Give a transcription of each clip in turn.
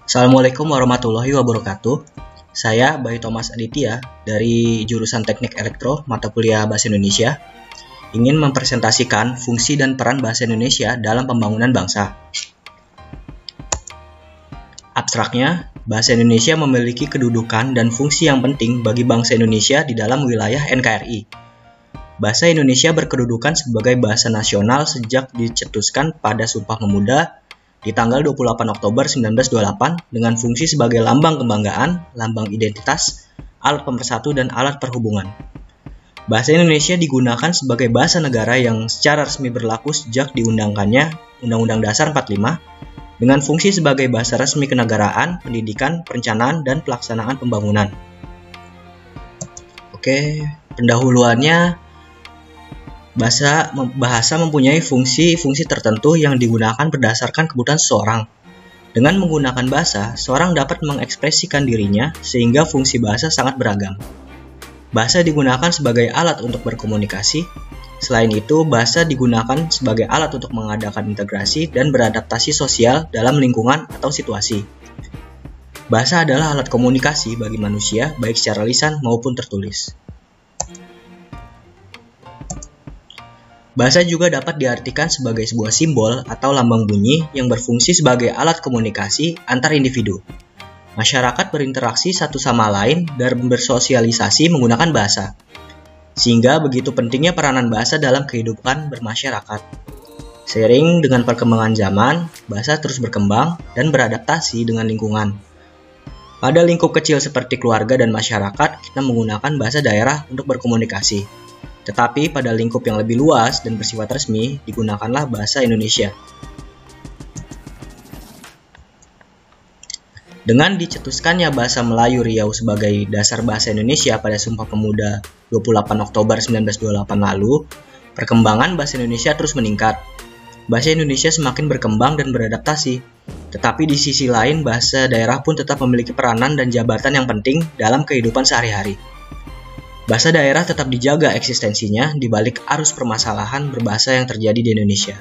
Assalamualaikum warahmatullahi wabarakatuh. Saya Bayu Thomas Aditya dari jurusan Teknik Elektro mata kuliah Bahasa Indonesia ingin mempresentasikan fungsi dan peran bahasa Indonesia dalam pembangunan bangsa. Abstraknya, bahasa Indonesia memiliki kedudukan dan fungsi yang penting bagi bangsa Indonesia di dalam wilayah NKRI. Bahasa Indonesia berkedudukan sebagai bahasa nasional sejak dicetuskan pada Sumpah Pemuda di tanggal 28 Oktober 1928 dengan fungsi sebagai lambang kebanggaan, lambang identitas, alat pemersatu, dan alat perhubungan. Bahasa Indonesia digunakan sebagai bahasa negara yang secara resmi berlaku sejak diundangkannya Undang-Undang Dasar 45 dengan fungsi sebagai bahasa resmi kenegaraan, pendidikan, perencanaan, dan pelaksanaan pembangunan. Oke, pendahuluannya. Bahasa mempunyai fungsi-fungsi tertentu yang digunakan berdasarkan kebutuhan seseorang. Dengan menggunakan bahasa, seorang dapat mengekspresikan dirinya sehingga fungsi bahasa sangat beragam. Bahasa digunakan sebagai alat untuk berkomunikasi. Selain itu, bahasa digunakan sebagai alat untuk mengadakan integrasi dan beradaptasi sosial dalam lingkungan atau situasi. Bahasa adalah alat komunikasi bagi manusia, baik secara lisan maupun tertulis. Bahasa juga dapat diartikan sebagai sebuah simbol atau lambang bunyi yang berfungsi sebagai alat komunikasi antar individu. Masyarakat berinteraksi satu sama lain dan bersosialisasi menggunakan bahasa. Sehingga begitu pentingnya peranan bahasa dalam kehidupan bermasyarakat. Seiring dengan perkembangan zaman, bahasa terus berkembang dan beradaptasi dengan lingkungan. Pada lingkup kecil seperti keluarga dan masyarakat, kita menggunakan bahasa daerah untuk berkomunikasi. Tetapi pada lingkup yang lebih luas dan bersifat resmi, digunakanlah bahasa Indonesia. Dengan dicetuskannya bahasa Melayu Riau sebagai dasar bahasa Indonesia pada Sumpah Pemuda 28 Oktober 1928 lalu, perkembangan bahasa Indonesia terus meningkat. Bahasa Indonesia semakin berkembang dan beradaptasi. Tetapi di sisi lain, bahasa daerah pun tetap memiliki peranan dan jabatan yang penting dalam kehidupan sehari-hari. Bahasa daerah tetap dijaga eksistensinya di balik arus permasalahan berbahasa yang terjadi di Indonesia.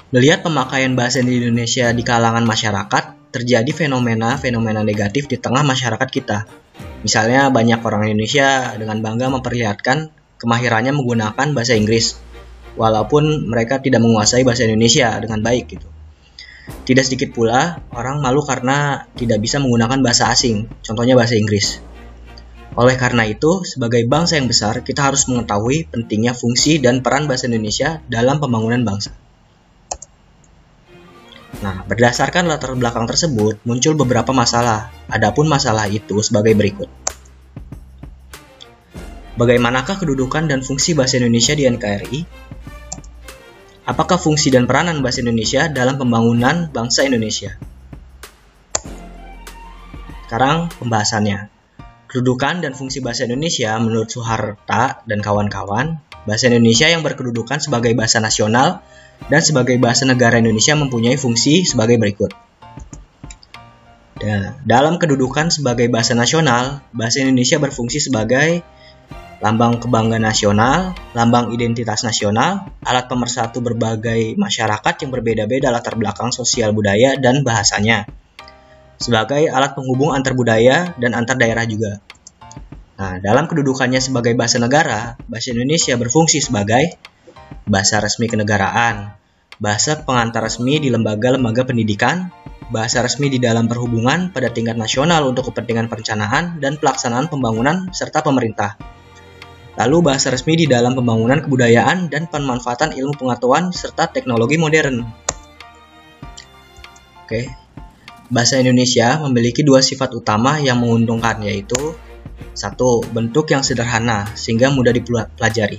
Melihat pemakaian bahasa di Indonesia di kalangan masyarakat, terjadi fenomena negatif di tengah masyarakat kita. Misalnya banyak orang Indonesia dengan bangga memperlihatkan kemahirannya menggunakan bahasa Inggris, walaupun mereka tidak menguasai bahasa Indonesia dengan baik gitu. Tidak sedikit pula orang malu karena tidak bisa menggunakan bahasa asing, contohnya bahasa Inggris. Oleh karena itu, sebagai bangsa yang besar, kita harus mengetahui pentingnya fungsi dan peran bahasa Indonesia dalam pembangunan bangsa. Nah, berdasarkan latar belakang tersebut, muncul beberapa masalah. Adapun masalah itu sebagai berikut. Bagaimanakah kedudukan dan fungsi bahasa Indonesia di NKRI? Apakah fungsi dan peranan bahasa Indonesia dalam pembangunan bangsa Indonesia? Sekarang pembahasannya. Kedudukan dan fungsi bahasa Indonesia menurut Suharta dan kawan-kawan, bahasa Indonesia yang berkedudukan sebagai bahasa nasional dan sebagai bahasa negara Indonesia mempunyai fungsi sebagai berikut. Dalam kedudukan sebagai bahasa nasional, bahasa Indonesia berfungsi sebagai lambang kebanggaan nasional, lambang identitas nasional, alat pemersatu berbagai masyarakat yang berbeda-beda latar belakang sosial budaya dan bahasanya, sebagai alat penghubung antar budaya dan antar daerah juga. Nah, dalam kedudukannya sebagai bahasa negara, bahasa Indonesia berfungsi sebagai bahasa resmi kenegaraan, bahasa pengantar resmi di lembaga-lembaga pendidikan, bahasa resmi di dalam perhubungan pada tingkat nasional untuk kepentingan perencanaan dan pelaksanaan pembangunan serta pemerintah. Lalu bahasa resmi di dalam pembangunan kebudayaan dan pemanfaatan ilmu pengetahuan serta teknologi modern. Oke. Bahasa Indonesia memiliki dua sifat utama yang menguntungkan, yaitu 1. Bentuk yang sederhana sehingga mudah dipelajari.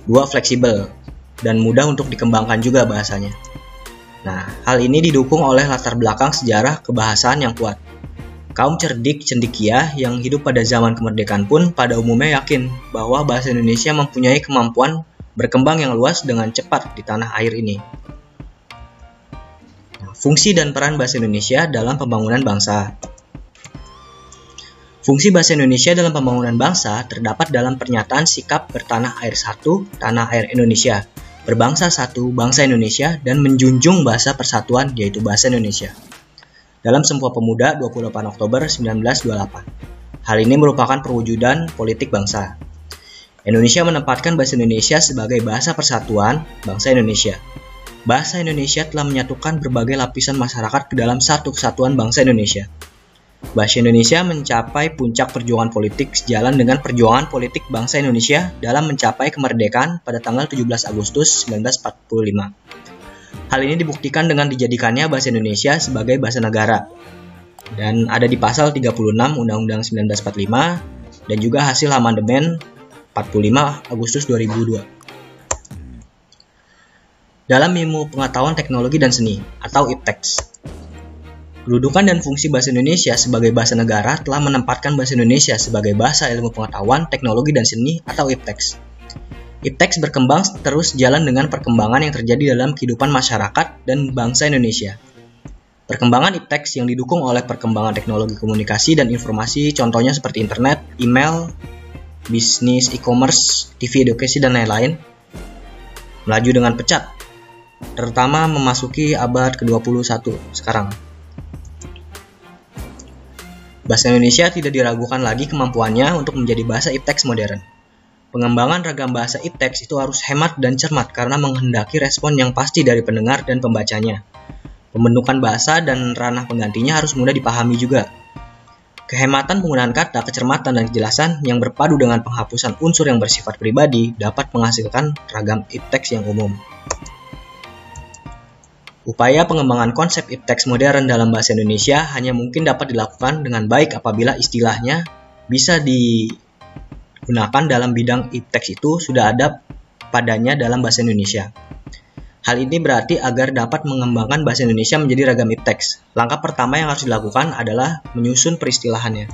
2. Fleksibel dan mudah untuk dikembangkan juga bahasanya. Nah, hal ini didukung oleh latar belakang sejarah kebahasaan yang kuat. Kaum cerdik cendekia yang hidup pada zaman kemerdekaan pun pada umumnya yakin bahwa bahasa Indonesia mempunyai kemampuan berkembang yang luas dengan cepat di tanah air ini. Fungsi dan peran bahasa Indonesia dalam pembangunan bangsa. Fungsi bahasa Indonesia dalam pembangunan bangsa terdapat dalam pernyataan sikap bertanah air satu, tanah air Indonesia, berbangsa satu, bangsa Indonesia, dan menjunjung bahasa persatuan yaitu bahasa Indonesia. Dalam Sumpah Pemuda 28 Oktober 1928. Hal ini merupakan perwujudan politik bangsa. Indonesia menempatkan bahasa Indonesia sebagai bahasa persatuan bangsa Indonesia. Bahasa Indonesia telah menyatukan berbagai lapisan masyarakat ke dalam satu kesatuan bangsa Indonesia. Bahasa Indonesia mencapai puncak perjuangan politik sejalan dengan perjuangan politik bangsa Indonesia dalam mencapai kemerdekaan pada tanggal 17 Agustus 1945. Hal ini dibuktikan dengan dijadikannya bahasa Indonesia sebagai bahasa negara. Dan ada di pasal 36 Undang-Undang 1945 dan juga hasil amandemen 45 Agustus 2002. Dalam Ilmu Pengetahuan Teknologi dan Seni atau IPTEX. Kedudukan dan fungsi bahasa Indonesia sebagai bahasa negara telah menempatkan bahasa Indonesia sebagai bahasa ilmu pengetahuan, teknologi, dan seni atau IPTEX. IPTEX berkembang terus jalan dengan perkembangan yang terjadi dalam kehidupan masyarakat dan bangsa Indonesia. Perkembangan IPTEX yang didukung oleh perkembangan teknologi komunikasi dan informasi, contohnya seperti internet, email, bisnis, e-commerce, TV edukasi, dan lain-lain, melaju dengan pesat, terutama memasuki abad ke-21 sekarang. Bahasa Indonesia tidak diragukan lagi kemampuannya untuk menjadi bahasa IPTEX modern. Pengembangan ragam bahasa IPTEX itu harus hemat dan cermat karena menghendaki respon yang pasti dari pendengar dan pembacanya. Pembentukan bahasa dan ranah penggantinya harus mudah dipahami juga. Kehematan penggunaan kata, kecermatan, dan kejelasan yang berpadu dengan penghapusan unsur yang bersifat pribadi dapat menghasilkan ragam IPTEX yang umum. Upaya pengembangan konsep IPTEX modern dalam bahasa Indonesia hanya mungkin dapat dilakukan dengan baik apabila istilahnya bisa digunakan dalam bidang IPTEX itu sudah ada padanya dalam bahasa Indonesia. Hal ini berarti agar dapat mengembangkan bahasa Indonesia menjadi ragam IPTEX. Langkah pertama yang harus dilakukan adalah menyusun peristilahannya.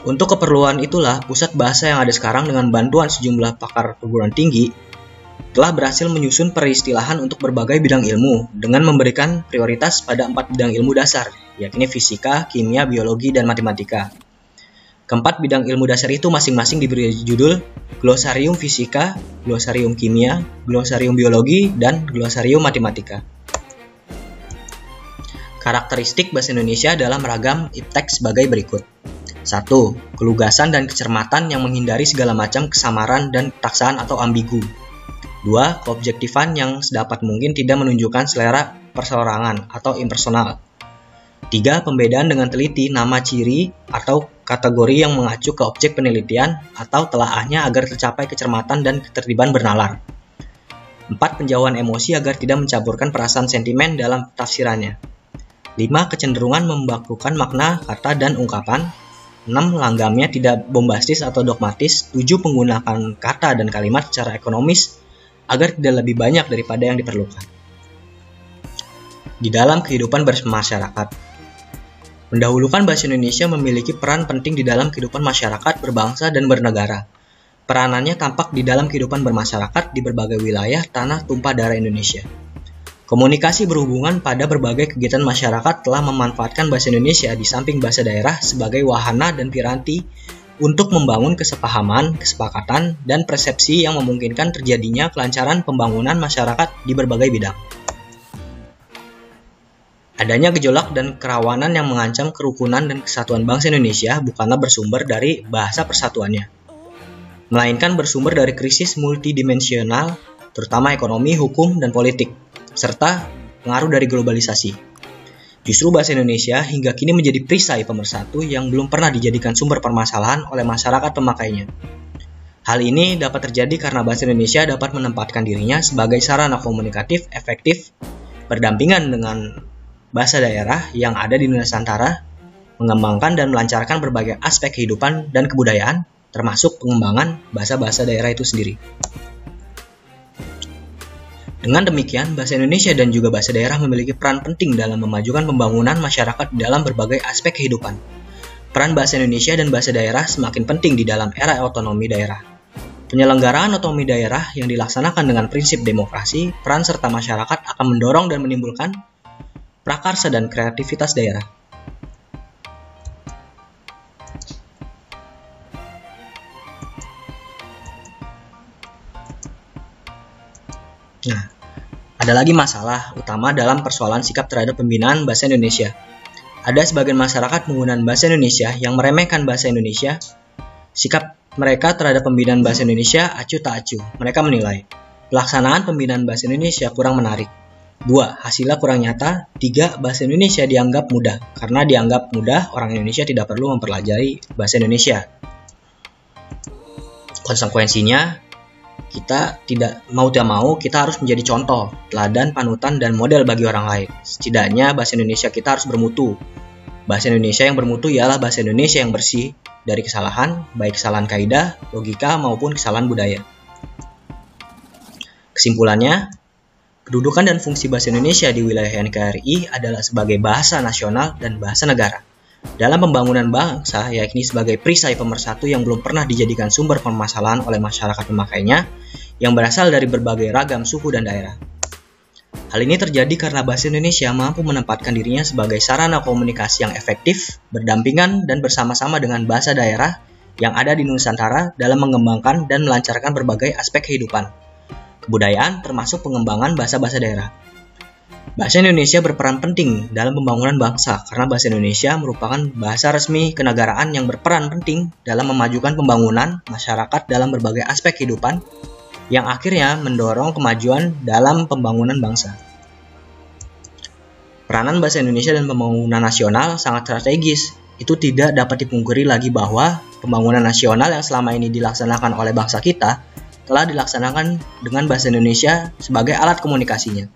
Untuk keperluan itulah, pusat bahasa yang ada sekarang dengan bantuan sejumlah pakar perguruan tinggi telah berhasil menyusun peristilahan untuk berbagai bidang ilmu dengan memberikan prioritas pada 4 bidang ilmu dasar, yakni fisika, kimia, biologi, dan matematika. Keempat bidang ilmu dasar itu masing-masing diberi judul Glosarium Fisika, Glosarium Kimia, Glosarium Biologi, dan Glosarium Matematika. Karakteristik bahasa Indonesia dalam ragam IPTEX sebagai berikut. 1. Kelugasan dan kecermatan yang menghindari segala macam kesamaran dan ketaksaan atau ambigu. 2. Keobjektifan yang sedapat mungkin tidak menunjukkan selera perseorangan atau impersonal. 3. Pembedaan dengan teliti nama ciri atau kategori yang mengacu ke objek penelitian atau telaahnya agar tercapai kecermatan dan ketertiban bernalar. 4. Penjauhan emosi agar tidak mencampurkan perasaan sentimen dalam tafsirannya. 5. Kecenderungan membakukan makna kata dan ungkapan. 6. Langgamnya tidak bombastis atau dogmatis. 7. Penggunaan kata dan kalimat secara ekonomis agar tidak lebih banyak daripada yang diperlukan. Di dalam kehidupan bermasyarakat, mendahulukan bahasa Indonesia memiliki peran penting di dalam kehidupan masyarakat, berbangsa, dan bernegara. Peranannya tampak di dalam kehidupan bermasyarakat di berbagai wilayah tanah tumpah darah Indonesia. Komunikasi berhubungan pada berbagai kegiatan masyarakat telah memanfaatkan bahasa Indonesia di samping bahasa daerah sebagai wahana dan piranti untuk membangun kesepahaman, kesepakatan, dan persepsi yang memungkinkan terjadinya kelancaran pembangunan masyarakat di berbagai bidang. Adanya gejolak dan kerawanan yang mengancam kerukunan dan kesatuan bangsa Indonesia bukanlah bersumber dari bahasa persatuannya, melainkan bersumber dari krisis multidimensional, terutama ekonomi, hukum, dan politik, serta pengaruh dari globalisasi. Justru bahasa Indonesia hingga kini menjadi perisai pemersatu yang belum pernah dijadikan sumber permasalahan oleh masyarakat pemakainya. Hal ini dapat terjadi karena bahasa Indonesia dapat menempatkan dirinya sebagai sarana komunikatif efektif berdampingan dengan bahasa daerah yang ada di Nusantara, mengembangkan dan melancarkan berbagai aspek kehidupan dan kebudayaan, termasuk pengembangan bahasa-bahasa daerah itu sendiri. Dengan demikian, bahasa Indonesia dan juga bahasa daerah memiliki peran penting dalam memajukan pembangunan masyarakat dalam berbagai aspek kehidupan. Peran bahasa Indonesia dan bahasa daerah semakin penting di dalam era otonomi daerah. Penyelenggaraan otonomi daerah yang dilaksanakan dengan prinsip demokrasi, peran serta masyarakat akan mendorong dan menimbulkan prakarsa dan kreativitas daerah. Nah, ada lagi masalah utama dalam persoalan sikap terhadap pembinaan bahasa Indonesia. Ada sebagian masyarakat penggunaan bahasa Indonesia yang meremehkan bahasa Indonesia. Sikap mereka terhadap pembinaan bahasa Indonesia acuh tak acuh. Mereka menilai pelaksanaan pembinaan bahasa Indonesia kurang menarik. 2. Hasilnya kurang nyata. 3. Bahasa Indonesia dianggap mudah. Karena dianggap mudah, orang Indonesia tidak perlu mempelajari bahasa Indonesia. Konsekuensinya, kita tidak mau kita harus menjadi contoh, teladan, panutan, dan model bagi orang lain. Setidaknya bahasa Indonesia kita harus bermutu. Bahasa Indonesia yang bermutu ialah bahasa Indonesia yang bersih dari kesalahan, baik kesalahan kaidah, logika, maupun kesalahan budaya. Kesimpulannya, kedudukan dan fungsi bahasa Indonesia di wilayah NKRI adalah sebagai bahasa nasional dan bahasa negara. Dalam pembangunan bangsa, yakni sebagai perisai pemersatu yang belum pernah dijadikan sumber permasalahan oleh masyarakat pemakainya, yang berasal dari berbagai ragam suku dan daerah. Hal ini terjadi karena bahasa Indonesia mampu menempatkan dirinya sebagai sarana komunikasi yang efektif, berdampingan dan bersama-sama dengan bahasa daerah yang ada di Nusantara dalam mengembangkan dan melancarkan berbagai aspek kehidupan, kebudayaan termasuk pengembangan bahasa-bahasa daerah. Bahasa Indonesia berperan penting dalam pembangunan bangsa karena bahasa Indonesia merupakan bahasa resmi kenegaraan yang berperan penting dalam memajukan pembangunan masyarakat dalam berbagai aspek kehidupan yang akhirnya mendorong kemajuan dalam pembangunan bangsa. Peranan bahasa Indonesia dan pembangunan nasional sangat strategis. Itu tidak dapat dipungkiri lagi bahwa pembangunan nasional yang selama ini dilaksanakan oleh bangsa kita telah dilaksanakan dengan bahasa Indonesia sebagai alat komunikasinya.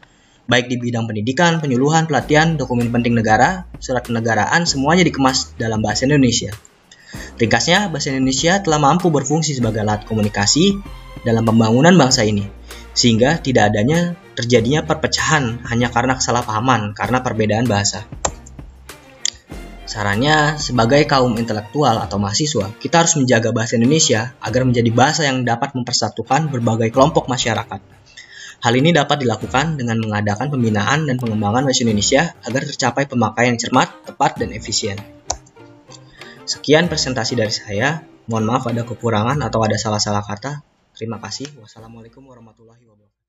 Baik di bidang pendidikan, penyuluhan, pelatihan, dokumen penting negara, surat kenegaraan, semuanya dikemas dalam bahasa Indonesia. Ringkasnya, bahasa Indonesia telah mampu berfungsi sebagai alat komunikasi dalam pembangunan bangsa ini, sehingga tidak adanya terjadinya perpecahan hanya karena kesalahpahaman karena perbedaan bahasa. Sarannya, sebagai kaum intelektual atau mahasiswa, kita harus menjaga bahasa Indonesia agar menjadi bahasa yang dapat mempersatukan berbagai kelompok masyarakat. Hal ini dapat dilakukan dengan mengadakan pembinaan dan pengembangan bahasa Indonesia agar tercapai pemakaian yang cermat, tepat, dan efisien. Sekian presentasi dari saya. Mohon maaf ada kekurangan atau ada salah-salah kata. Terima kasih. Wassalamualaikum warahmatullahi wabarakatuh.